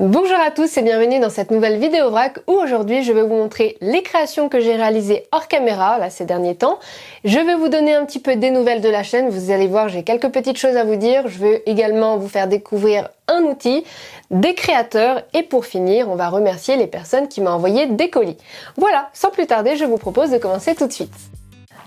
Bonjour à tous et bienvenue dans cette nouvelle vidéo vrac où aujourd'hui je vais vous montrer les créations que j'ai réalisées hors caméra là ces derniers temps. Je vais vous donner un petit peu des nouvelles de la chaîne, vous allez voir j'ai quelques petites choses à vous dire. Je vais également vous faire découvrir un outil, des créateurs et pour finir on va remercier les personnes qui m'ont envoyé des colis. Voilà, sans plus tarder je vous propose de commencer tout de suite.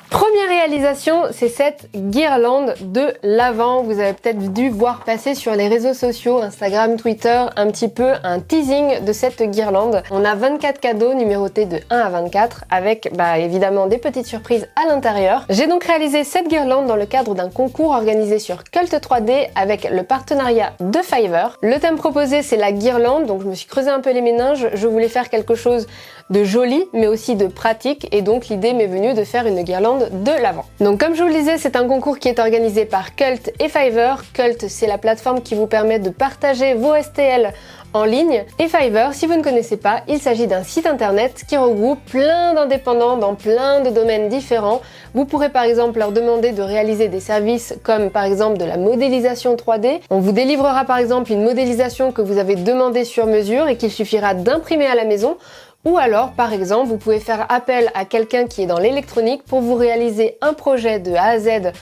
Première réalisation, c'est cette guirlande de l'Avent. Vous avez peut-être dû voir passer sur les réseaux sociaux, Instagram, Twitter, un petit peu un teasing de cette guirlande. On a 24 cadeaux numérotés de 1 à 24 avec évidemment des petites surprises à l'intérieur. J'ai donc réalisé cette guirlande dans le cadre d'un concours organisé sur Cult 3D avec le partenariat de Fiverr. Le thème proposé c'est la guirlande, donc je me suis creusé un peu les méninges. Je voulais faire quelque chose de joli mais aussi de pratique et donc l'idée m'est venue de faire une guirlande de l'Avent. Donc comme je vous le disais, c'est un concours qui est organisé par Cult et Fiverr. Cult, c'est la plateforme qui vous permet de partager vos STL en ligne. Et Fiverr, si vous ne connaissez pas, il s'agit d'un site internet qui regroupe plein d'indépendants dans plein de domaines différents. Vous pourrez par exemple leur demander de réaliser des services comme par exemple de la modélisation 3D. On vous délivrera par exemple une modélisation que vous avez demandée sur mesure et qu'il suffira d'imprimer à la maison. Ou alors, par exemple, vous pouvez faire appel à quelqu'un qui est dans l'électronique pour vous réaliser un projet de A à Z,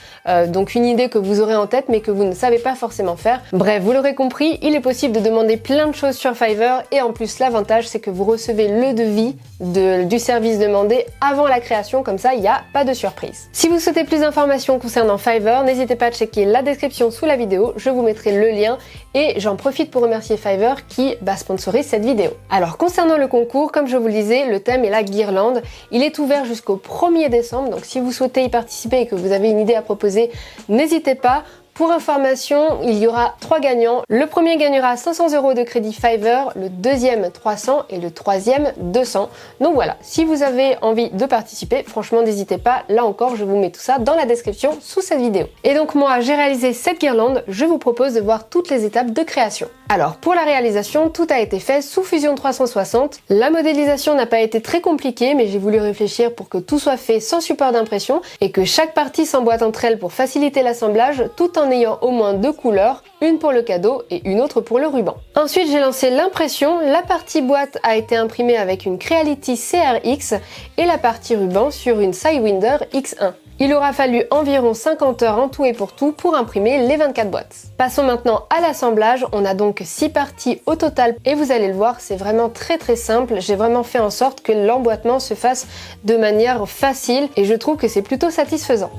donc une idée que vous aurez en tête mais que vous ne savez pas forcément faire. Bref, vous l'aurez compris, il est possible de demander plein de choses sur Fiverr et en plus l'avantage c'est que vous recevez le devis du service demandé avant la création, comme ça il n'y a pas de surprise. Si vous souhaitez plus d'informations concernant Fiverr, n'hésitez pas à checker la description sous la vidéo, je vous mettrai le lien et j'en profite pour remercier Fiverr qui sponsorise cette vidéo. Alors concernant le concours, comme je vous le disais, le thème est la guirlande. Il est ouvert jusqu'au 1er décembre, donc si vous souhaitez y participer et que vous avez une idée à proposer, n'hésitez pas. Pour information, il y aura 3 gagnants. Le premier gagnera 500 € de crédit Fiverr, le deuxième 300 et le troisième 200. Donc voilà, si vous avez envie de participer, franchement n'hésitez pas. Là encore, je vous mets tout ça dans la description sous cette vidéo. Et donc moi, j'ai réalisé cette guirlande. Je vous propose de voir toutes les étapes de création. Alors pour la réalisation, tout a été fait sous Fusion 360. La modélisation n'a pas été très compliquée, mais j'ai voulu réfléchir pour que tout soit fait sans support d'impression et que chaque partie s'emboîte entre elles pour faciliter l'assemblage, tout en ayant au moins 2 couleurs, une pour le cadeau et une autre pour le ruban. Ensuite j'ai lancé l'impression, la partie boîte a été imprimée avec une Creality CRX et la partie ruban sur une Sidewinder X1. Il aura fallu environ 50 heures en tout et pour tout pour imprimer les 24 boîtes. Passons maintenant à l'assemblage, on a donc 6 parties au total et vous allez le voir, c'est vraiment très simple. J'ai vraiment fait en sorte que l'emboîtement se fasse de manière facile et je trouve que c'est plutôt satisfaisant.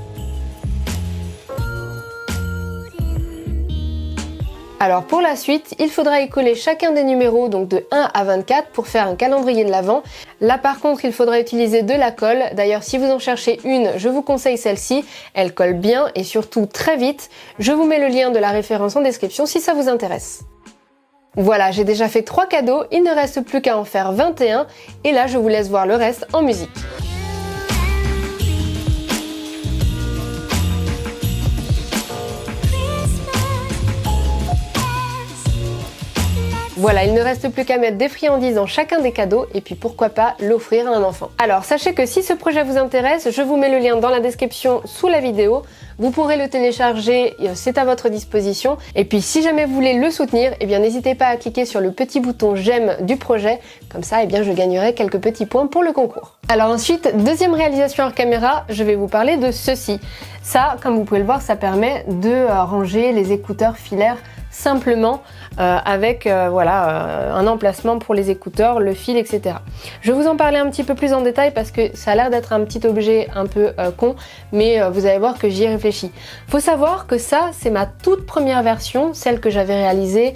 Alors pour la suite, il faudra y coller chacun des numéros, donc de 1 à 24 pour faire un calendrier de l'Avent. Là par contre, il faudra utiliser de la colle. D'ailleurs, si vous en cherchez une, je vous conseille celle-ci. Elle colle bien et surtout très vite. Je vous mets le lien de la référence en description si ça vous intéresse. Voilà, j'ai déjà fait 3 cadeaux, il ne reste plus qu'à en faire 21 et là je vous laisse voir le reste en musique. Voilà, il ne reste plus qu'à mettre des friandises dans chacun des cadeaux et puis pourquoi pas l'offrir à un enfant. Alors sachez que si ce projet vous intéresse, je vous mets le lien dans la description sous la vidéo. Vous pourrez le télécharger, c'est à votre disposition. Et puis si jamais vous voulez le soutenir, n'hésitez pas à cliquer sur le petit bouton j'aime du projet. Comme ça, je gagnerai quelques petits points pour le concours. Alors ensuite, deuxième réalisation hors caméra, je vais vous parler de ceci. Ça, comme vous pouvez le voir, ça permet de ranger les écouteurs filaires simplement avec un emplacement pour les écouteurs, le fil, etc. Je vais vous en parler un petit peu plus en détail parce que ça a l'air d'être un petit objet un peu con, mais vous allez voir que j'y ai réfléchi. Faut savoir que ça, c'est ma toute première version, celle que j'avais réalisée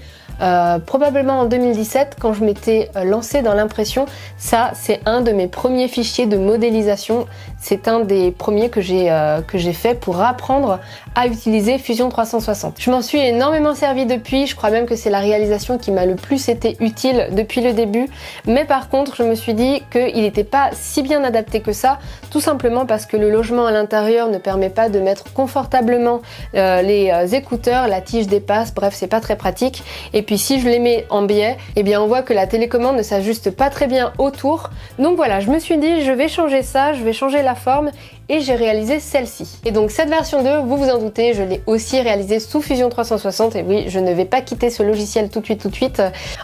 probablement en 2017 quand je m'étais lancée dans l'impression. Ça, c'est un de mes premiers fichiers de modélisation. C'est un des premiers que j'ai fait pour apprendre à utiliser Fusion 360. Je m'en suis énormément servi depuis, je crois même que c'est la réalisation qui m'a le plus été utile depuis le début, mais par contre je me suis dit qu'il n'était pas si bien adapté que ça, tout simplement parce que le logement à l'intérieur ne permet pas de mettre confortablement les écouteurs, la tige dépasse, bref c'est pas très pratique. Et puis si je les mets en biais, on voit que la télécommande ne s'ajuste pas très bien autour. Donc voilà, je me suis dit je vais changer ça, je vais changer la forme et j'ai réalisé celle-ci. Et donc cette version 2, vous vous en doutez, je l'ai aussi réalisée sous Fusion 360 et oui, je ne vais pas quitter ce logiciel tout de suite.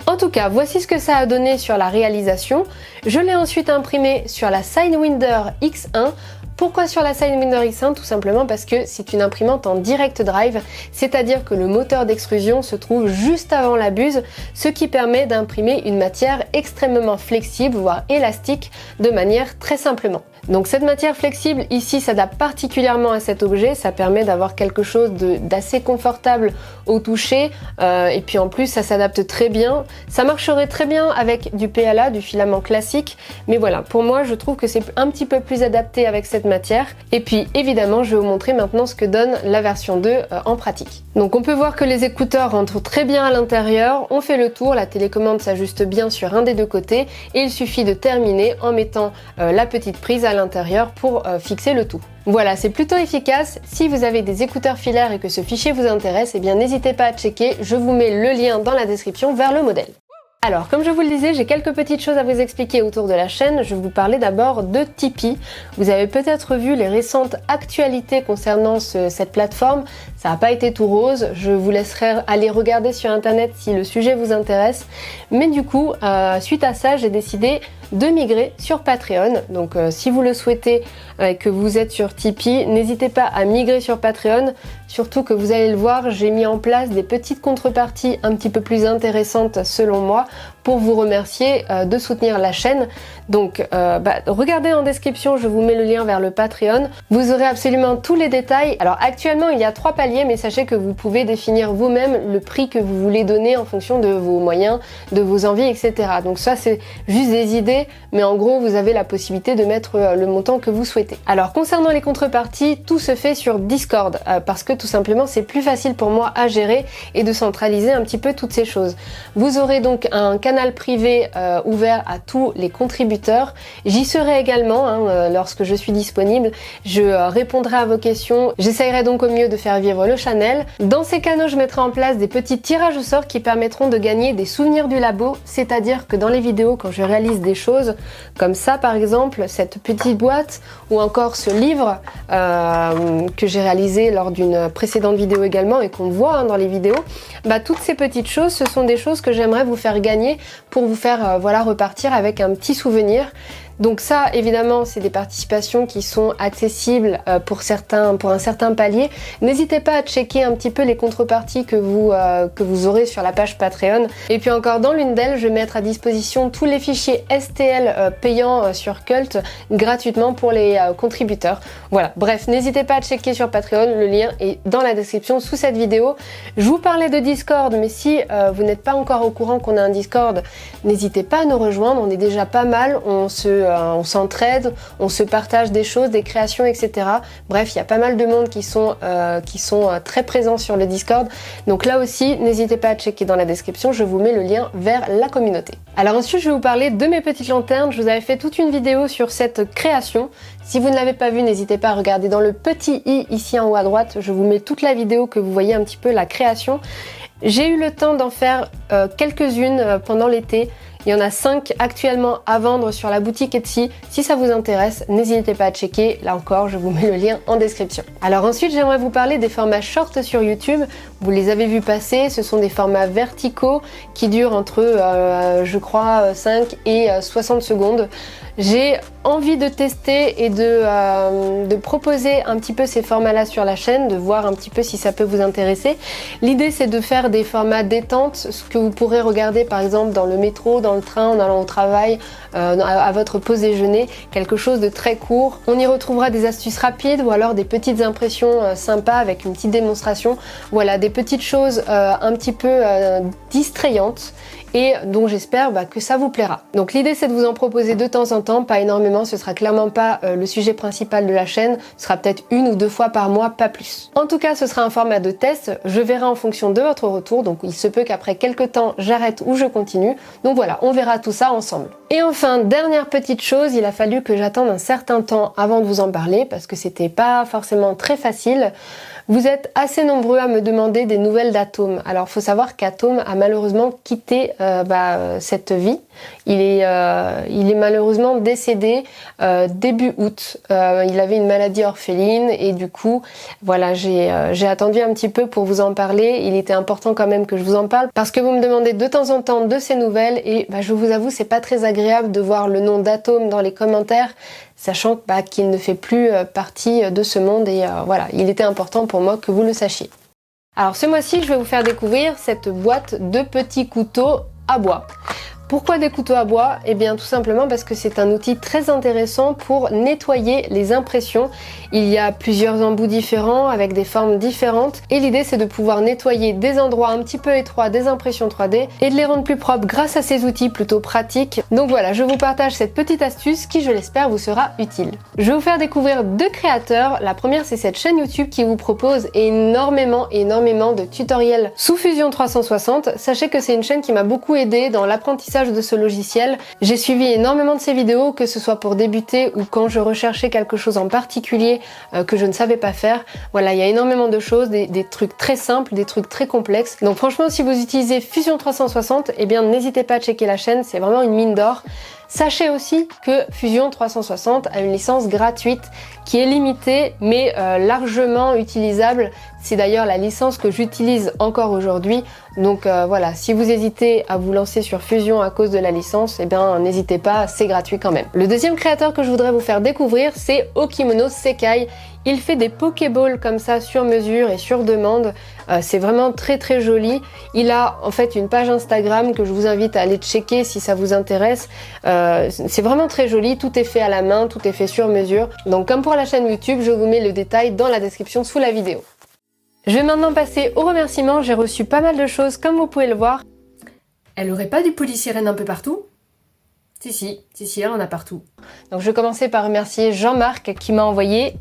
En tout cas, voici ce que ça a donné sur la réalisation. Je l'ai ensuite imprimé sur la Sidewinder X1. Pourquoi sur la Sidewinder X1? Tout simplement parce que c'est une imprimante en direct drive, c'est-à-dire que le moteur d'extrusion se trouve juste avant la buse, ce qui permet d'imprimer une matière extrêmement flexible, voire élastique, de manière très simplement. Donc cette matière flexible ici s'adapte particulièrement à cet objet, ça permet d'avoir quelque chose d'assez confortable au toucher et puis en plus ça s'adapte très bien. Ça marcherait très bien avec du PLA, du filament classique, mais voilà, pour moi je trouve que c'est un petit peu plus adapté avec cette matière. Et puis évidemment je vais vous montrer maintenant ce que donne la version 2 en pratique. Donc on peut voir que les écouteurs rentrent très bien à l'intérieur, on fait le tour, la télécommande s'ajuste bien sur un des deux côtés et il suffit de terminer en mettant la petite prise à l'intérieur pour fixer le tout. Voilà, c'est plutôt efficace. Si vous avez des écouteurs filaires et que ce fichier vous intéresse, eh bien n'hésitez pas à checker, je vous mets le lien dans la description vers le modèle. Alors, comme je vous le disais, j'ai quelques petites choses à vous expliquer autour de la chaîne. Je vais vous parler d'abord de Tipeee. Vous avez peut-être vu les récentes actualités concernant cette plateforme. Ça n'a pas été tout rose. Je vous laisserai aller regarder sur internet si le sujet vous intéresse. Mais du coup, suite à ça, j'ai décidé de migrer sur Patreon. Donc si vous le souhaitez et que vous êtes sur Tipeee, n'hésitez pas à migrer sur Patreon. Surtout que vous allez le voir, j'ai mis en place des petites contreparties un petit peu plus intéressantes selon moi pour vous remercier de soutenir la chaîne. Donc regardez en description, je vous mets le lien vers le Patreon. Vous aurez absolument tous les détails. Alors actuellement il y a 3 paliers, mais sachez que vous pouvez définir vous-même le prix que vous voulez donner en fonction de vos moyens, de vos envies, etc. Donc ça c'est juste des idées, mais en gros vous avez la possibilité de mettre le montant que vous souhaitez. Alors concernant les contreparties, tout se fait sur Discord parce que tout simplement c'est plus facile pour moi à gérer et de centraliser un petit peu toutes ces choses. Vous aurez donc un canal privé ouvert à tous les contributeurs. J'y serai également lorsque je suis disponible. Je répondrai à vos questions. J'essayerai donc au mieux de faire vivre le channel. Dans ces canaux, je mettrai en place des petits tirages au sort qui permettront de gagner des souvenirs du labo. C'est-à-dire que dans les vidéos, quand je réalise des choses comme ça par exemple, cette petite boîte ou encore ce livre que j'ai réalisé lors d'une précédente vidéo également et qu'on voit dans les vidéos, toutes ces petites choses, ce sont des choses que j'aimerais vous faire gagner pour vous faire repartir avec un petit souvenir. Donc ça, évidemment, c'est des participations qui sont accessibles pour un certain palier. N'hésitez pas à checker un petit peu les contreparties que vous aurez sur la page Patreon. Et puis encore, dans l'une d'elles, je vais mettre à disposition tous les fichiers STL payants sur Cult gratuitement pour les contributeurs. Voilà, bref, n'hésitez pas à checker sur Patreon, le lien est dans la description sous cette vidéo. Je vous parlais de Discord, mais si vous n'êtes pas encore au courant qu'on a un Discord, n'hésitez pas à nous rejoindre, on est déjà pas mal, on s'entraide, on se partage des choses, des créations, etc. Bref, il y a pas mal de monde qui sont très présents sur le Discord. Donc là aussi, n'hésitez pas à checker dans la description, je vous mets le lien vers la communauté. Alors ensuite, je vais vous parler de mes petites lanternes. Je vous avais fait toute une vidéo sur cette création. Si vous ne l'avez pas vue, n'hésitez pas à regarder dans le petit i ici en haut à droite. Je vous mets toute la vidéo que vous voyez un petit peu la création. J'ai eu le temps d'en faire quelques-unes pendant l'été. Il y en a 5 actuellement à vendre sur la boutique Etsy. Si ça vous intéresse, n'hésitez pas à checker. Là encore, je vous mets le lien en description. Alors ensuite, j'aimerais vous parler des formats short sur YouTube. Vous les avez vus passer. Ce sont des formats verticaux qui durent entre, je crois, 5 et 60 secondes. J'ai envie de tester et de proposer un petit peu ces formats-là sur la chaîne, de voir un petit peu si ça peut vous intéresser. L'idée, c'est de faire des formats détente, ce que vous pourrez regarder par exemple dans le métro, dans le train, en allant au travail, à votre pause déjeuner, quelque chose de très court. On y retrouvera des astuces rapides ou alors des petites impressions sympas avec une petite démonstration. Voilà, des petites choses un petit peu distrayantes et dont j'espère que ça vous plaira. Donc l'idée c'est de vous en proposer de temps en temps, pas énormément, ce sera clairement pas le sujet principal de la chaîne, ce sera peut-être 1 ou 2 fois par mois, pas plus. En tout cas ce sera un format de test, je verrai en fonction de votre retour, donc il se peut qu'après quelques temps j'arrête ou je continue, donc voilà, on verra tout ça ensemble. Et enfin, dernière petite chose, il a fallu que j'attende un certain temps avant de vous en parler, parce que c'était pas forcément très facile. Vous êtes assez nombreux à me demander des nouvelles d'Atome. Alors faut savoir qu'Atome a malheureusement quitté cette vie. Il est malheureusement décédé début août. Il avait une maladie orpheline et du coup voilà, j'ai attendu un petit peu pour vous en parler. Il était important quand même que je vous en parle parce que vous me demandez de temps en temps de ces nouvelles et je vous avoue c'est pas très agréable de voir le nom d'Atome dans les commentaires, sachant qu'il ne fait plus partie de ce monde et voilà, il était important pour moi que vous le sachiez. Alors ce mois-ci, je vais vous faire découvrir cette boîte de petits couteaux à bois. Pourquoi des couteaux à bois? Eh bien tout simplement parce que c'est un outil très intéressant pour nettoyer les impressions. Il y a plusieurs embouts différents avec des formes différentes et l'idée c'est de pouvoir nettoyer des endroits un petit peu étroits des impressions 3D et de les rendre plus propres grâce à ces outils plutôt pratiques. Donc voilà, je vous partage cette petite astuce qui je l'espère vous sera utile. Je vais vous faire découvrir deux créateurs. La première c'est cette chaîne YouTube qui vous propose énormément de tutoriels sous Fusion 360. Sachez que c'est une chaîne qui m'a beaucoup aidé dans l'apprentissage de ce logiciel. J'ai suivi énormément de ses vidéos, que ce soit pour débuter ou quand je recherchais quelque chose en particulier que je ne savais pas faire. Voilà, il y a énormément de choses, des trucs très simples, des trucs très complexes. Donc franchement, si vous utilisez Fusion 360, eh bien n'hésitez pas à checker la chaîne, c'est vraiment une mine d'or. Sachez aussi que Fusion 360 a une licence gratuite qui est limitée mais largement utilisable. C'est d'ailleurs la licence que j'utilise encore aujourd'hui. Donc voilà, si vous hésitez à vous lancer sur Fusion à cause de la licence, eh bien n'hésitez pas, c'est gratuit quand même. Le deuxième créateur que je voudrais vous faire découvrir, c'est Okimono Sekai. Il fait des Pokéballs comme ça sur mesure et sur demande. C'est vraiment très joli. Il a en fait une page Instagram que je vous invite à aller checker si ça vous intéresse. C'est vraiment très joli, tout est fait à la main, tout est fait sur mesure. Donc comme pour la chaîne YouTube, je vous mets le détail dans la description sous la vidéo. Je vais maintenant passer aux remerciements. J'ai reçu pas mal de choses comme vous pouvez le voir. Elle aurait pas du polysirène un peu partout? Si, elle en a partout. Donc je vais commencer par remercier Jean-Marc qui m'a envoyé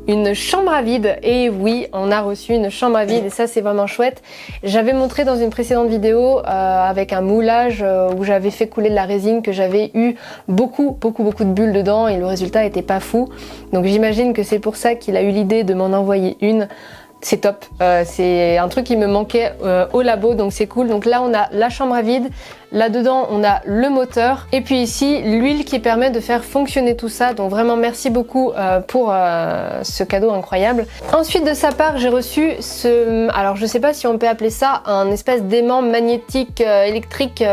une chambre à vide. Et oui, on a reçu une chambre à vide et ça c'est vraiment chouette. J'avais montré dans une précédente vidéo avec un moulage où j'avais fait couler de la résine que j'avais eu beaucoup de bulles dedans et le résultat était pas fou. Donc j'imagine que c'est pour ça qu'il a eu l'idée de m'en envoyer une. C'est top, c'est un truc qui me manquait au labo, donc c'est cool. Donc là on a la chambre à vide, là-dedans on a le moteur et puis ici l'huile qui permet de faire fonctionner tout ça. Donc vraiment merci beaucoup pour ce cadeau incroyable. Ensuite de sa part j'ai reçu alors je sais pas si on peut appeler ça un espèce d'aimant magnétique électrique.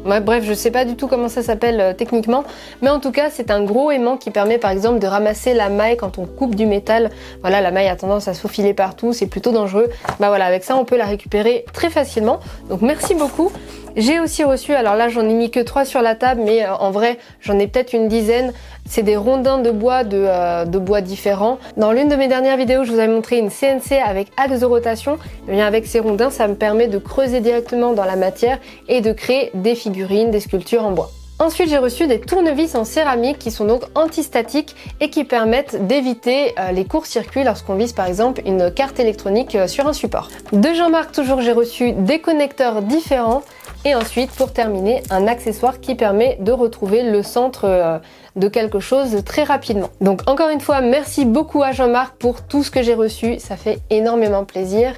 Bref, je sais pas du tout comment ça s'appelle techniquement, mais en tout cas c'est un gros aimant qui permet par exemple de ramasser la maille quand on coupe du métal. Voilà, la maille a tendance à se faufiler partout, c'est plutôt dangereux. Voilà, avec ça on peut la récupérer très facilement. Donc merci beaucoup. J'ai aussi reçu, alors là j'en ai mis que 3 sur la table, mais en vrai j'en ai peut-être une dizaine. C'est des rondins de bois de bois différents. Dans l'une de mes dernières vidéos, je vous avais montré une CNC avec axe de rotation. Et bien avec ces rondins, ça me permet de creuser directement dans la matière et de créer des figurines, des sculptures en bois. Ensuite, j'ai reçu des tournevis en céramique qui sont donc antistatiques et qui permettent d'éviter les courts-circuits lorsqu'on vise par exemple une carte électronique sur un support. De Jean-Marc toujours, j'ai reçu des connecteurs différents et ensuite, pour terminer, un accessoire qui permet de retrouver le centre de quelque chose très rapidement. Donc encore une fois, merci beaucoup à Jean-Marc pour tout ce que j'ai reçu, ça fait énormément plaisir.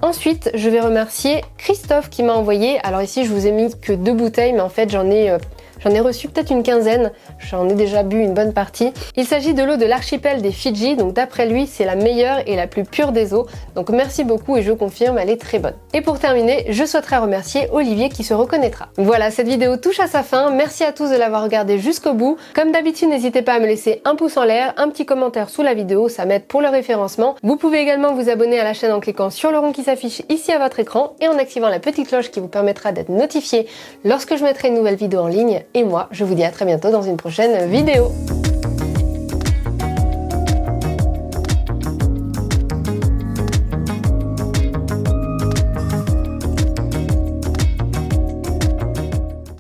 Ensuite, je vais remercier Christophe qui m'a envoyé, alors ici je vous ai mis que 2 bouteilles, mais en fait j'en ai reçu peut-être une quinzaine, j'en ai déjà bu une bonne partie. Il s'agit de l'eau de l'archipel des Fidji, donc d'après lui c'est la meilleure et la plus pure des eaux. Donc merci beaucoup et je confirme, elle est très bonne. Et pour terminer, je souhaiterais remercier Olivier qui se reconnaîtra. Voilà, cette vidéo touche à sa fin, merci à tous de l'avoir regardée jusqu'au bout. Comme d'habitude, n'hésitez pas à me laisser un pouce en l'air, un petit commentaire sous la vidéo, ça m'aide pour le référencement. Vous pouvez également vous abonner à la chaîne en cliquant sur le rond qui s'affiche ici à votre écran et en activant la petite cloche qui vous permettra d'être notifié lorsque je mettrai une nouvelle vidéo en ligne. Et moi, je vous dis à très bientôt dans une prochaine vidéo.